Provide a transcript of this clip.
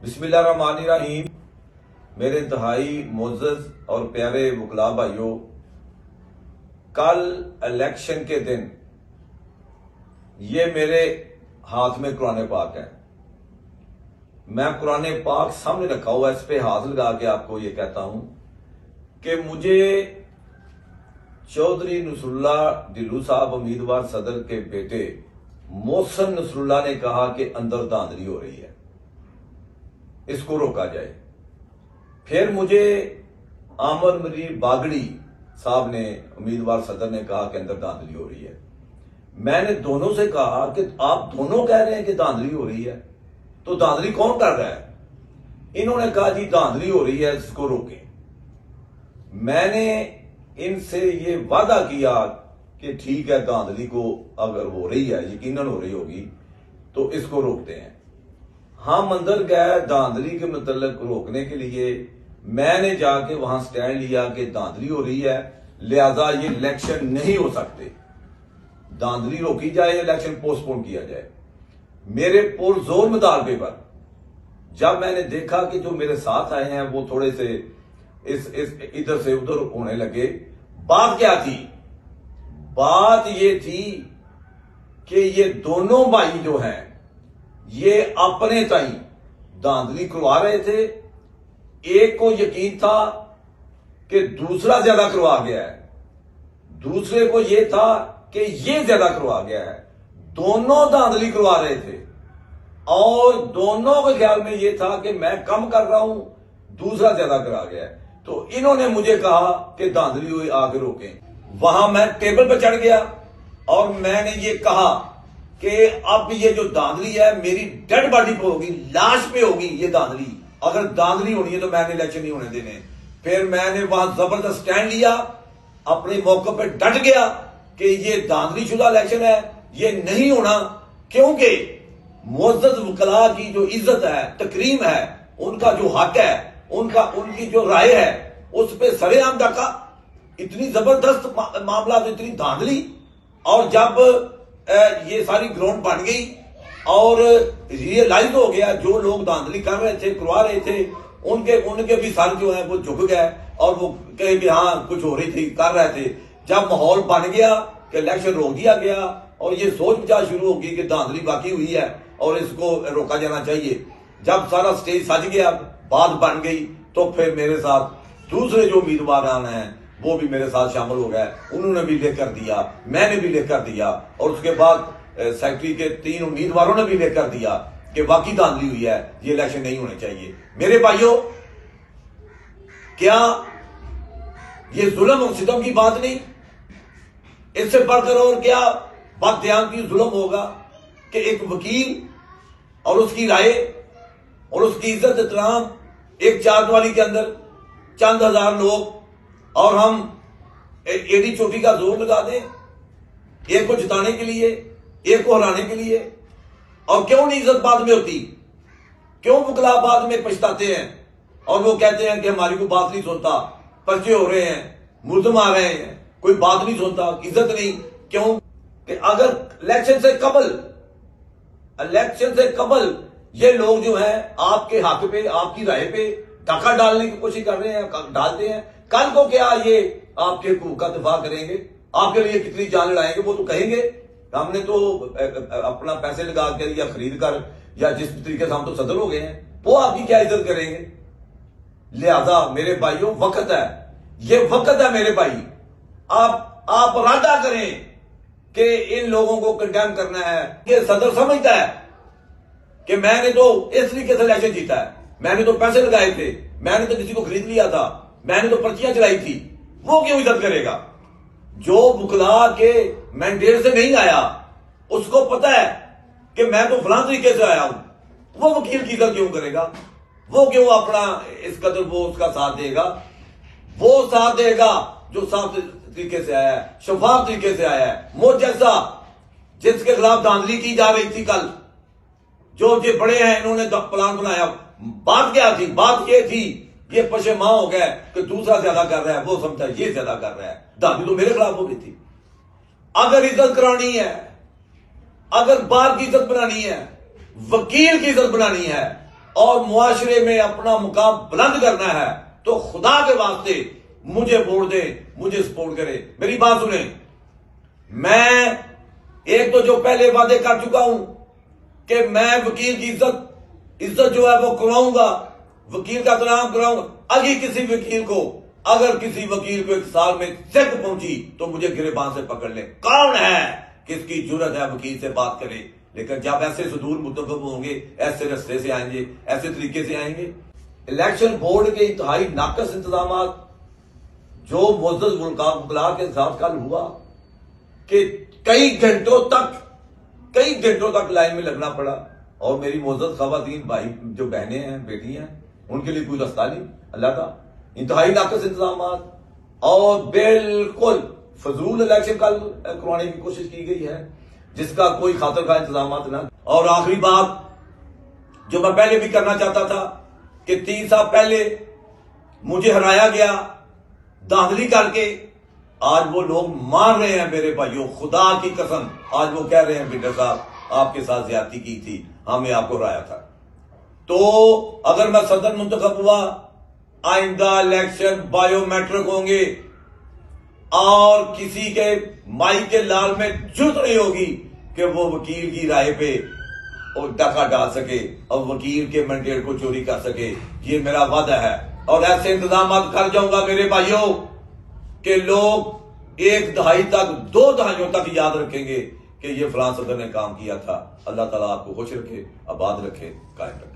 बिस्मिल्लाहिर्रहमानिर्रहीम। मेरे इंतहाई मोअज़्ज़ज़ और प्यारे वकला भाइयों, कल इलेक्शन के दिन ये मेरे हाथ में कुरान पाक है। मैं कुरान पाक सामने रखा हुआ, इस पे हाथ लगा के आपको ये कहता हूं कि मुझे चौधरी नसरुल्लाह ढिल्लू साहब उम्मीदवार सदर के बेटे मोहसिन नसरुल्लाह ने कहा कि अंदर धांधली हो रही है, इसको रोका जाए। फिर मुझे आमर मरीर बागड़ी साहब ने, उम्मीदवार सदर ने कहा कि अंदर धांधली हो रही है। मैंने दोनों से कहा कि आप दोनों कह रहे हैं कि धांधली हो रही है, तो धांधली कौन कर रहा है? इन्होंने कहा जी धांधली हो रही है, इसको रोकें। मैंने इनसे ये वादा किया कि ठीक है, धांधली को अगर हो रही है, यकीनन हो रही होगी, तो इसको रोकते हैं। हम अंदर गए धांधली के मतलब रोकने के लिए। मैंने जाके वहां स्टैंड लिया कि धांधली हो रही है, लिहाजा ये इलेक्शन नहीं हो सकते, धांधली रोकी जाए, इलेक्शन पोस्टपोन किया जाए। मेरे पुरजोर मुतालबे पर जब मैंने देखा कि जो मेरे साथ आए हैं वो थोड़े से इस इधर से उधर होने लगे, बात क्या थी? बात ये थी कि ये दोनों भाई जो हैं ये अपने ताई धांधली करवा रहे थे। एक को यकीन था कि दूसरा ज्यादा करवा गया है, दूसरे को यह था कि ये ज्यादा करवा गया है। दोनों धांधली करवा रहे थे और दोनों के ख्याल में यह था कि मैं कम कर रहा हूं, दूसरा ज्यादा करा गया है। तो इन्होंने मुझे कहा कि धांधली हुई आगे रोकें। वहां मैं टेबल पर चढ़ गया और मैंने ये कहा कि अब ये जो धांधली है मेरी डेड बॉडी पे होगी, लाश पे होगी ये धांधली। अगर धांधली होनी है तो मैंने इलेक्शन नहीं होने देने। फिर मैंने वहां जबरदस्त स्टैंड लिया, अपने मौके पे डट गया कि ये धांधली शुदा इलेक्शन है, ये नहीं होना। क्योंकि मुअज़्ज़ज़ वकला की जो इज्जत है, तकरीम है, उनका जो हक है, उनकी जो राय है, उस पर सरेआम डाका। इतनी जबरदस्त मामला, तो इतनी धांधली। और जब ये सारी ग्राउंड बन गई और रियलाइज हो गया जो लोग धांधली कर रहे थे, करवा रहे थे, उनके भी सर जो है वो झुक गए और वो कहे कि हाँ कुछ हो रही थी, कर रहे थे। जब माहौल बन गया कि इलेक्शन रोक दिया गया और ये सोच विचार शुरू होगी कि धांधली बाकी हुई है और इसको रोका जाना चाहिए, जब सारा स्टेज सज गया, बात बन गई, तो फिर मेरे साथ दूसरे जो उम्मीदवार हैं वो भी मेरे साथ शामिल हो गए। उन्होंने भी लेकर दिया, मैंने भी लेकर दिया, और उसके बाद सेक्रेटरी के 3 उम्मीदवारों ने भी लेकर दिया कि वाकई धांधली हुई है, ये इलेक्शन नहीं होने चाहिए। मेरे भाइयों, क्या ये जुल्म और सितम की बात नहीं? इससे बढ़कर और क्या बात ध्यान की जुल्म होगा कि एक वकील और उसकी राय और उसकी इज्जत एहतराम एक चारदीवारी के अंदर चंद हजार लोग, और हम एडी चोटी का जोर लगा दें एक को जिताने के लिए, एक को हराने के लिए। और क्यों नहीं इज्जत बाद में होती? क्यों वकला बाद में पछताते हैं और वो कहते हैं कि हमारी कोई बात नहीं सुनता, पर्चे हो रहे हैं, मुल्ज़िम आ रहे हैं, कोई बात नहीं सुनता, इज्जत नहीं। क्यों? कि अगर इलेक्शन से कबल ये लोग जो हैं आपके हक पे, आपकी राय पे डाका डालने की कोशिश कर रहे हैं, डालते हैं। कल को क्या ये आपके हकूक का दिफा करेंगे? आपके लिए कितनी जान लड़ाएंगे? वो तो कहेंगे हमने तो अपना पैसे लगा कर या खरीद कर या जिस तरीके से हम तो सदर हो गए हैं, वो आपकी क्या इज्जत करेंगे? लिहाजा मेरे भाइयों, वक्त है, ये वक्त है मेरे भाई, आप इरादा करें कि इन लोगों को कंडेम करना है। ये सदर समझता है कि मैंने तो इस तरीके से इलेक्शन जीता है, मैंने तो पैसे लगाए थे, मैंने तो किसी को खरीद लिया था, मैंने तो पर्चियां चलाई थी, वो क्यों इज्जत करेगा? जो वकला के मैंडेट से नहीं आया, उसको पता है कि मैं तो फलां तरीके से आया हूं, वो वकील की इज्जत क्यों करेगा? वो क्यों अपना इस कदर वो उसका साथ देगा? वो साथ देगा जो साफ तरीके से आया है, शफाफ तरीके से आया है। मुझ जैसा जिसके खिलाफ धांधली की जा रही थी कल, जो बड़े हैं, इन्होंने प्लान बनाया। बात क्या थी? बात ये थी, ये पशेमा हो गया कि दूसरा ज्यादा कर रहा है, वो समझता है ये ज्यादा कर रहा है। धांधली तो मेरे खिलाफ हो गई थी। अगर इज्जत करानी है, अगर बार की इज्जत बनानी है, वकील की इज्जत बनानी है, और मुआशरे में अपना मुकाम बुलंद करना है तो खुदा के वास्ते मुझे वोट दे, मुझे सपोर्ट करे। मेरी बात सुने, मैं एक तो जो पहले वादे कर चुका हूं कि मैं वकील की इज्जत जो है वो करवाऊंगा, वकील का एहतराम कराऊंगा। अगर किसी वकील को 1 साल में सिक पहुंची तो मुझे गिरबान से पकड़ ले। कौन है किसकी जुर्रत है वकील से बात करे? लेकिन जब ऐसे सुदूर मुतफ़िक़ होंगे, ऐसे रास्ते से आएंगे, ऐसे तरीके से आएंगे। इलेक्शन बोर्ड के इंतहाई नाकस इंतजाम जो मुअज़्ज़ज़ वकला के साथ कल हुआ कि कई घंटों तक लाइन में लगना पड़ा, और मेरी मुअज़्ज़ज़ ख़वातीन भाई जो बहनें हैं, बेटी हैं, उनके लिए कोई रास्ता नहीं। अल्लाह का इंतहाई नाकस इंतजाम और बिल्कुल फजूल इलेक्शन कल करवाने की कोशिश की गई है, जिसका कोई खातर का इंतजाम ना। और आखिरी बात जो मैं पहले भी करना चाहता था कि 3 साल पहले मुझे हराया गया धांधली करके। आज वो लोग मान रहे हैं मेरे भाइयों, खुदा की कसम, आज वो कह रहे हैं बिल्डर साहब आपके साथ ज्यादती की थी, हमने आपको हराया था। तो अगर मैं सदर मुंतखब हुआ, आइंदा इलेक्शन बायोमेट्रिक होंगे और किसी के माई के लाल में जुर्रत नहीं होगी कि वो वकील की राय पे और डाका डाल सके और वकील के मैंडेट को चोरी कर सके। ये मेरा वादा है और ऐसे इंतजाम कर जाऊंगा मेरे भाइयों कि लोग 1 दहाई तक, 2 दहाइयों तक याद रखेंगे कि ये फलां सदर ने काम किया था। अल्लाह ताला आपको खुश रखे, आबाद रखे, कायम रखे।